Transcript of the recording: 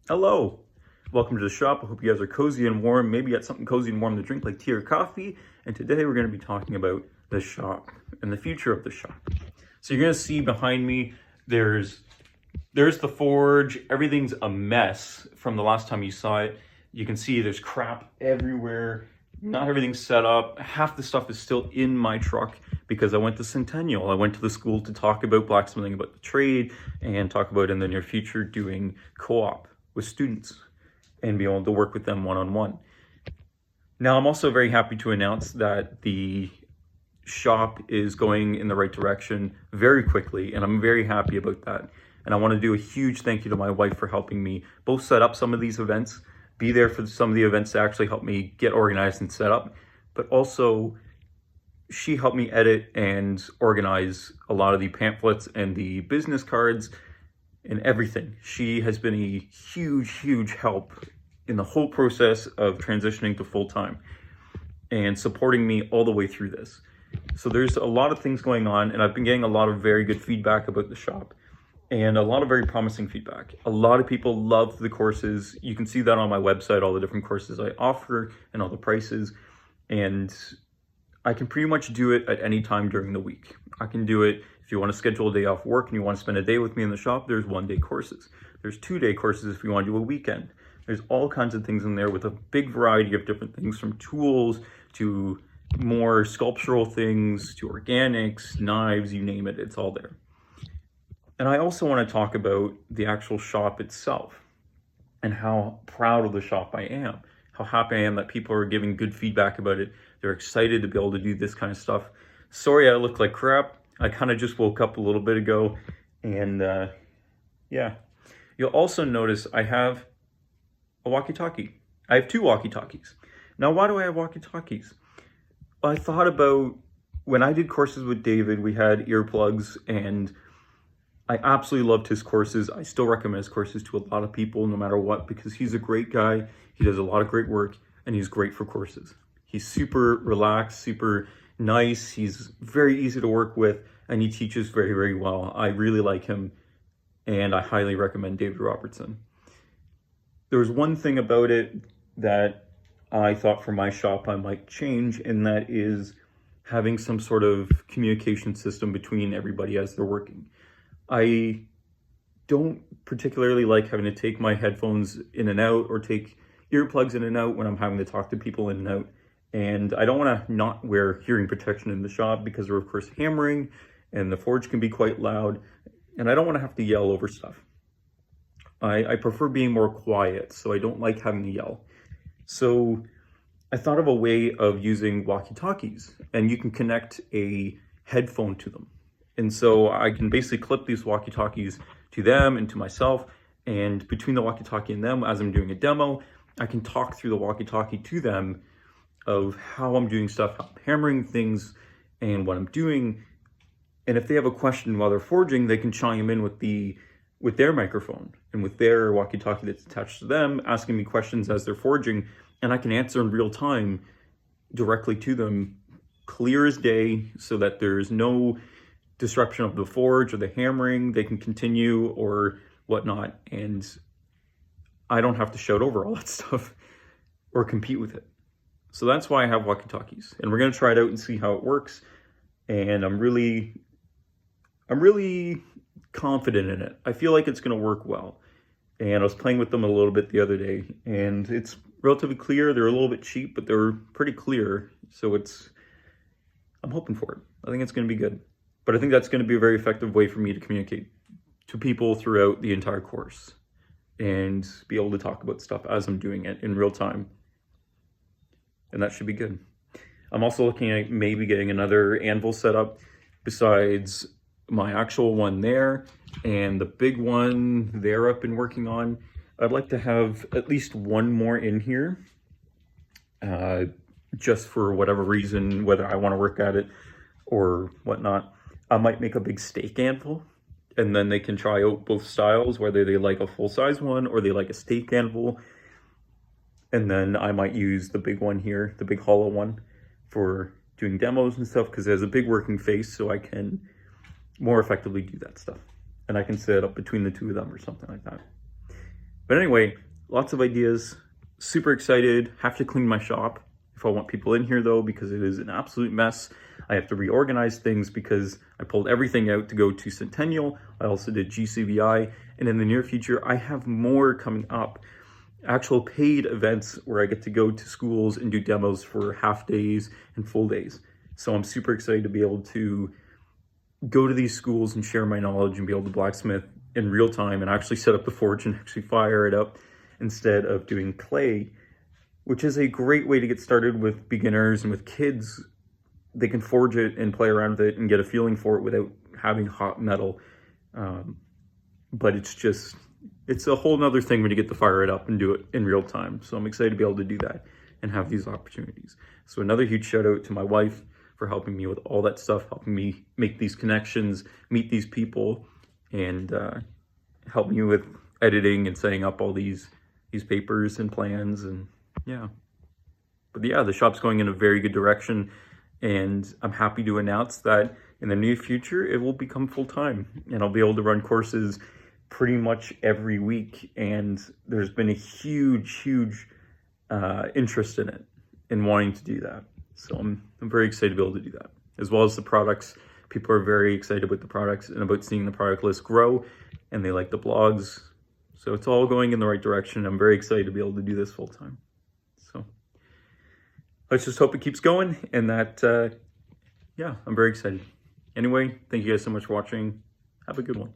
Hello, welcome to the shop. I hope you guys are cozy and warm. Maybe you got something cozy and warm to drink like tea or coffee. And today we're going to be talking about the shop and the future of the shop. So you're going to see behind me, there's the forge. Everything's a mess from the last time you saw it. You can see there's crap everywhere. Not everything's set up. Half the stuff is still in my truck because I went to Centennial. I went to the school to talk about blacksmithing, about the trade, and talk about in the near future doing co-op with students and be able to work with them one-on-one. Now, I'm also very happy to announce that the shop is going in the right direction very quickly, and I'm very happy about that. And I want to do a huge thank you to my wife for helping me both set up some of these events, be there for some of the events to actually help me get organized and set up, but also she helped me edit and organize a lot of the pamphlets and the business cards and everything. She has been a huge help in the whole process of transitioning to full-time and supporting me all the way through this. So there's a lot of things going on, and I've been getting a lot of very good feedback about the shop and a lot of very promising feedback. A lot of people love the courses. You can see that on my website, all the different courses I offer and all the prices. And I can pretty much do it at any time during the week. I can do it if you want to schedule a day off work and you want to spend a day with me in the shop. There's 1-day courses. There's 2-day courses if you want to do a weekend. There's all kinds of things in there with a big variety of different things, from tools to more sculptural things to organics, knives, you name it, it's all there. And I also want to talk about the actual shop itself and how proud of the shop I am, how happy I am that people are giving good feedback about it. They're excited to be able to do this kind of stuff. Sorry I look like crap. I kind of just woke up a little bit ago, and yeah. You'll also notice I have a walkie-talkie. I have 2 walkie-talkies. Now, why do I have walkie-talkies? Well, I thought about when I did courses with David, we had earplugs, and I absolutely loved his courses. I still recommend his courses to a lot of people, no matter what, because he's a great guy. He does a lot of great work, and he's great for courses. He's super relaxed, super nice. He's very easy to work with, and he teaches very well. I really like him, and I highly recommend David Robertson. There was one thing about it that I thought for my shop I might change, and that is having some sort of communication system between everybody as they're working. I don't particularly like having to take my headphones in and out or take earplugs in and out when I'm having to talk to people in and out. And I don't want to not wear hearing protection in the shop because we're of course hammering and the forge can be quite loud, and I don't want to have to yell over stuff. I prefer being more quiet, so I don't like having to yell. So I thought of a way of using walkie-talkies, and you can connect a headphone to them. And so I can basically clip these walkie-talkies to them and to myself, and between the walkie-talkie and them, as I'm doing a demo, I can talk through the walkie-talkie to them of how I'm doing stuff, how I'm hammering things, and what I'm doing. And if they have a question while they're forging, they can chime in with their microphone and with their walkie-talkie that's attached to them, asking me questions as they're forging, and I can answer in real time directly to them, clear as day, so that there's no disruption of the forge or the hammering. They can continue or whatnot, and I don't have to shout over all that stuff or compete with it. So that's why I have walkie-talkies, and we're going to try it out and see how it works. And I'm really confident in it. I feel like it's going to work well. And I was playing with them a little bit the other day, and it's relatively clear. They're a little bit cheap, but they're pretty clear. So I'm hoping for it. I think it's going to be good. But I think that's going to be a very effective way for me to communicate to people throughout the entire course and be able to talk about stuff as I'm doing it in real time. And that should be good. I'm also looking at maybe getting another anvil set up besides my actual one there and the big one there I've been working on. I'd like to have at least one more in here, just for whatever reason, whether I want to work at it or whatnot. I might make a big steak anvil, and then they can try out both styles, whether they like a full-size one or they like a steak anvil. And then I might use the big one here, the big hollow one, for doing demos and stuff, because it has a big working face, so I can more effectively do that stuff. And I can set it up between the two of them or something like that. But anyway, lots of ideas, super excited. Have to clean my shop if I want people in here though, because it is an absolute mess. I have to reorganize things because I pulled everything out to go to Centennial. I also did GCVI, and in the near future, I have more coming up. Actual paid events where I get to go to schools and do demos for half days and full days. So I'm super excited to be able to go to these schools and share my knowledge and be able to blacksmith in real time and actually set up the forge and actually fire it up instead of doing clay, which is a great way to get started with beginners and with kids. They can forge it and play around with it and get a feeling for it without having hot metal. But it's a whole nother thing when you get to fire it up and do it in real time. So I'm excited to be able to do that and have these opportunities. So another huge shout out to my wife for helping me with all that stuff, helping me make these connections, meet these people, and help me with editing and setting up all these papers and plans. And yeah, but yeah, the shop's going in a very good direction, and I'm happy to announce that in the near future it will become full-time, and I'll be able to run courses pretty much every week. And there's been a huge interest in it and wanting to do that. So I'm very excited to be able to do that, as well as the products. People are very excited about the products and about seeing the product list grow, and they like the blogs. So it's all going in the right direction. I'm very excited to be able to do this full time. So let's just hope it keeps going, and that, yeah, I'm very excited. Anyway, thank you guys so much for watching. Have a good one.